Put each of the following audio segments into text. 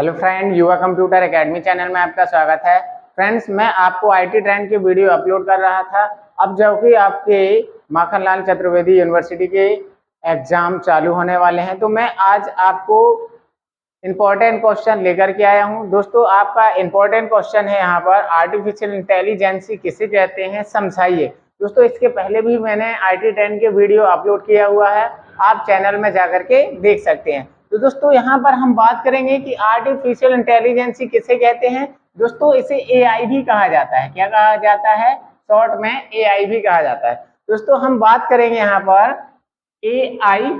Hello friend, युवा computer academy channel में आपका स्वागत है। फ्रेंड्स, मैं आपको आईटी ट्रेंड की वीडियो अपलोड कर रहा था। अब जो कि आपके माखनलाल चतुर्वेदी यूनिवर्सिटी के एग्जाम चालू होने वाले हैं, तो मैं आज आपको इम्पोर्टेंट क्वेश्चन लेकर के आया हूं। दोस्तों, आपका इम्पोर्टेंट क्वेश्चन है यहाँ पर, आर्टिफिशियल इंटेलिजेंस किसे कहते हैं, समझाइए। दोस्तों, इसके पहले भी मैंने आईटी ट्रेंड के वीडियो अपलोड किया हुआ है, आप चैनल में जाकर के देख सकते हैं। तो दोस्तों, यहाँ पर हम बात करेंगे कि आर्टिफिशियल इंटेलिजेंस किसे कहते हैं। दोस्तों, इसे एआई भी कहा जाता है। क्या कहा जाता है? शॉर्ट में एआई भी कहा जाता है। दोस्तों, हम बात करेंगे यहाँ पर एआई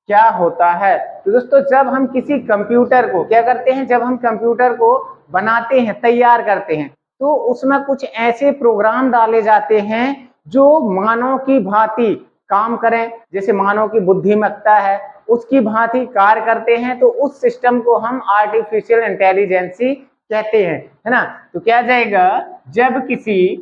क्या होता है। तो दोस्तों, जब हम किसी कंप्यूटर को क्या करते हैं, जब हम कंप्यूटर को बनाते हैं, तैयार करते हैं, तो उसमें कुछ ऐसे प्रोग्राम डाले जाते हैं जो मानव की भांति काम करें, जैसे मानव की बुद्धिमत्ता है उसकी भांति कार्य करते हैं। तो उस सिस्टम को हम आर्टिफिशियल इंटेलिजेंस कहते हैं, है ना। तो क्या जाएगा, जब किसी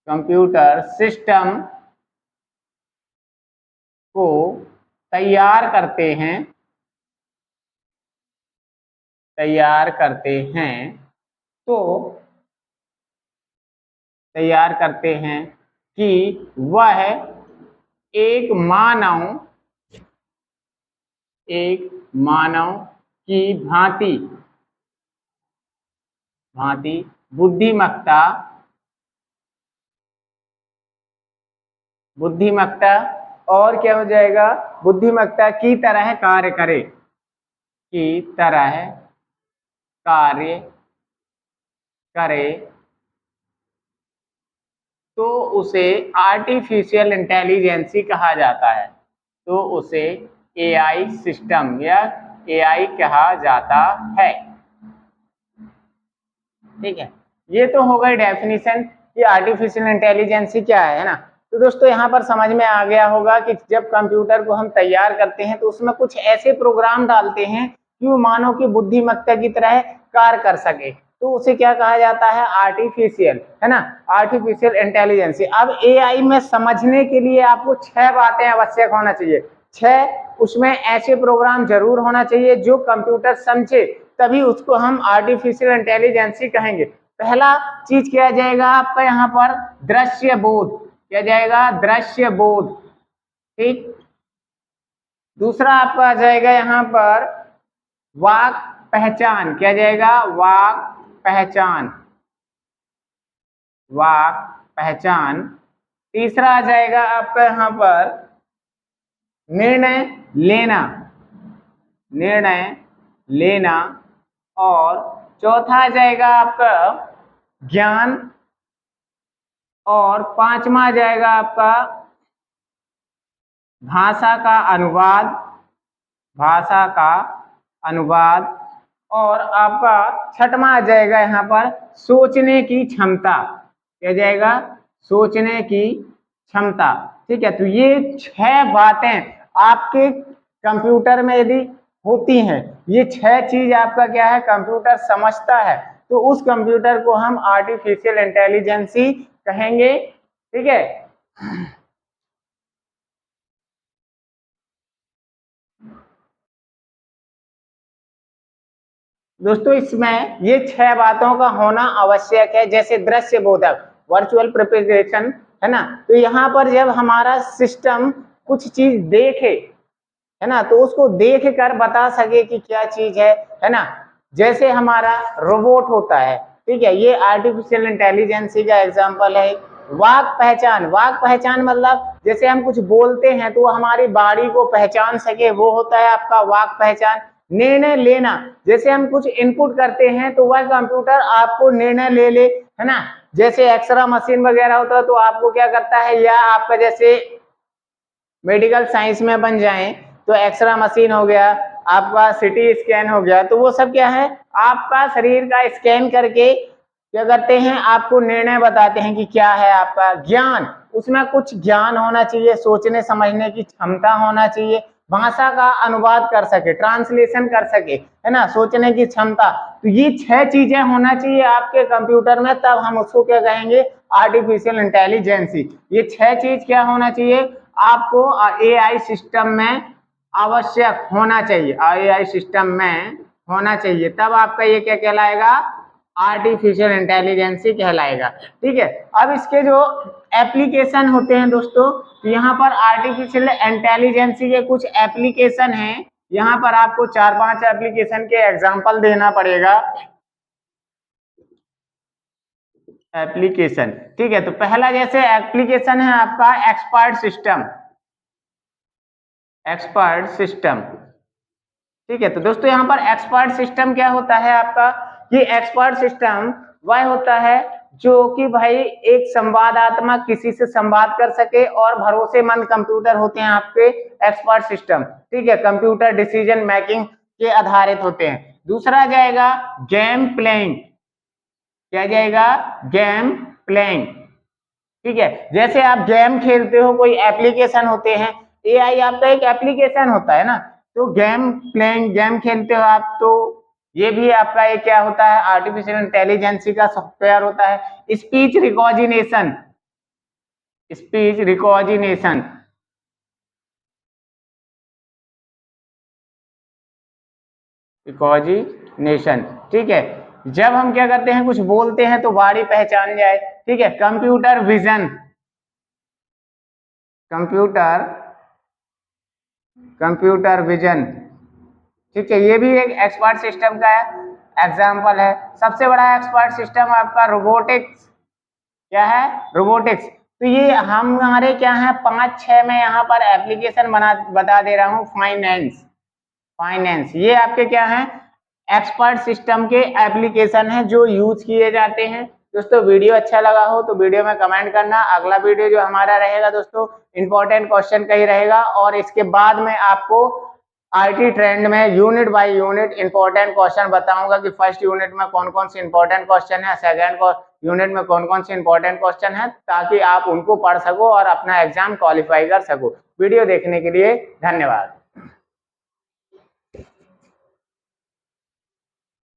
कंप्यूटर सिस्टम को तैयार करते हैं कि वह एक मानव की भांति बुद्धिमत्ता और क्या हो जाएगा, बुद्धिमत्ता की तरह कार्य करे, तो उसे आर्टिफिशियल इंटेलिजेंस कहा जाता है। तो उसे एआई सिस्टम या एआई कहा जाता है। ठीक है, ये तो हो गई डेफिनेशन कि आर्टिफिशियल इंटेलिजेंस क्या है ना। तो दोस्तों, यहाँ पर समझ में आ गया होगा कि जब कंप्यूटर को हम तैयार करते हैं तो उसमें कुछ ऐसे प्रोग्राम डालते हैं कि वो मानव की बुद्धिमत्ता की तरह कार्य कर सके, तो उसे क्या कहा जाता है, आर्टिफिशियल, है ना, आर्टिफिशियल इंटेलिजेंस। अब एआई में समझने के लिए आपको 6 बातें आवश्यक होना चाहिए। 6 उसमें ऐसे प्रोग्राम जरूर होना चाहिए जो कंप्यूटर समझे, तभी उसको हम आर्टिफिशियल इंटेलिजेंस कहेंगे। पहला चीज क्या जाएगा आपका यहाँ पर, दृश्य बोध। क्या जाएगा, दृश्य बोध। ठीक। दूसरा आपका आ जाएगा यहाँ पर वाक पहचान। क्या जाएगा, वाक पहचान। तीसरा आ जाएगा आपका यहाँ पर निर्णय लेना। और चौथा आ जाएगा आपका ज्ञान। और पांचवा आ जाएगा आपका भाषा का अनुवाद। और आपका छठवां आ जाएगा यहाँ पर सोचने की क्षमता। क्या जाएगा, सोचने की क्षमता। ठीक है, तो ये 6 बातें आपके कंप्यूटर में यदि होती हैं, ये 6 चीज आपका क्या है, कंप्यूटर समझता है, तो उस कंप्यूटर को हम आर्टिफिशियल इंटेलिजेंस कहेंगे। ठीक है। दोस्तों, इसमें ये 6 बातों का होना आवश्यक है, जैसे दृश्य बोधक, वर्चुअल प्रिपरेशन, है ना। तो यहाँ पर जब हमारा सिस्टम कुछ चीज देखे, है ना, तो उसको देख कर बता सके कि क्या चीज है ना। जैसे हमारा रोबोट होता है, ठीक है, ये आर्टिफिशियल इंटेलिजेंस का एग्जांपल है। वाक पहचान मतलब जैसे हम कुछ बोलते हैं तो हमारी बॉडी को पहचान सके, वो होता है आपका वाक पहचान। निर्णय लेना, जैसे हम कुछ इनपुट करते हैं तो वह कंप्यूटर आपको निर्णय ले, है ना। जैसे एक्सरे मशीन वगैरह होता है तो आपको क्या करता है, या आपका जैसे मेडिकल साइंस में बन जाए तो एक्सरे मशीन हो गया, आपका सिटी स्कैन हो गया, तो वो सब क्या है, आपका शरीर का स्कैन करके क्या करते हैं, आपको निर्णय बताते हैं कि क्या है आपका ज्ञान। उसमें कुछ ज्ञान होना चाहिए, सोचने समझने की क्षमता होना चाहिए, भाषा का अनुवाद कर सके, ट्रांसलेशन कर सके, है ना, सोचने की क्षमता। तो ये 6 चीजें होना चाहिए आपके कंप्यूटर में, तब हम उसको क्या कहेंगे, आर्टिफिशियल इंटेलिजेंसी। ये 6 चीज क्या होना चाहिए आपको एआई सिस्टम में आवश्यक होना चाहिए, एआई सिस्टम में होना चाहिए, तब आपका ये क्या कहलाएगा, आर्टिफिशियल इंटेलिजेंसी कहलाएगा। ठीक है, अब इसके जो एप्लीकेशन होते हैं दोस्तों, तो यहाँ पर आर्टिफिशियल इंटेलिजेंसी के कुछ एप्लीकेशन हैं। यहाँ पर आपको 4-5 एप्लीकेशन के एग्जांपल देना पड़ेगा। एप्लीकेशन, ठीक है, तो पहला जैसे एप्लीकेशन है आपका एक्सपर्ट सिस्टम। एक्सपर्ट सिस्टम, ठीक है, तो दोस्तों यहाँ पर एक्सपर्ट सिस्टम क्या होता है आपका, कि एक्सपर्ट सिस्टम वह होता है जो कि भाई एक संवादात्मक किसी से संवाद कर सके और भरोसेमंद कंप्यूटर होते हैं आपके एक्सपर्ट सिस्टम। ठीक है, कंप्यूटर डिसीजन मेकिंग के आधारित होते हैं। दूसरा जाएगा गेम प्लेइंग। क्या जाएगा, गेम प्लेइंग। ठीक है, जैसे आप गेम खेलते हो, कोई एप्लीकेशन होते हैं, एआई आपका एक एप्लीकेशन होता है ना, तो गेम प्लेइंग, गेम खेलते हो आप, तो ये भी आपका एक क्या होता है, आर्टिफिशियल इंटेलिजेंसी का सॉफ्टवेयर होता है। Speech recognition, speech recognition, recognition, ठीक है, जब हम क्या करते हैं, कुछ बोलते हैं तो बॉडी पहचान जाए। ठीक है, कंप्यूटर विजन, कंप्यूटर विजन, ठीक है, ये भी एक एक्सपर्ट सिस्टम का एग्जाम्पल है। सबसे बड़ा एक्सपर्ट सिस्टम आपका रोबोटिक्स। क्या है, रोबोटिक्स। तो ये हमारे क्या है, 5-6 में यहाँ पर एप्लीकेशन बता दे रहा हूँ। फाइनेंस, ये आपके क्या है, एक्सपर्ट सिस्टम के एप्लीकेशन है जो यूज किए जाते हैं। दोस्तों वीडियो अच्छा लगा हो तो वीडियो में कमेंट करना। अगला वीडियो जो हमारा रहेगा दोस्तों, इंपॉर्टेंट क्वेश्चन का ही रहेगा, और इसके बाद में आपको आईटी ट्रेंड में unit by unit important question बताऊंगा कि फर्स्ट यूनिट में कौन कौन से इंपॉर्टेंट क्वेश्चन है, सेकंड यूनिट में कौन कौन से इंपॉर्टेंट क्वेश्चन है, ताकि आप उनको पढ़ सको और अपना एग्जाम क्वालिफाई कर सको। वीडियो देखने के लिए धन्यवाद।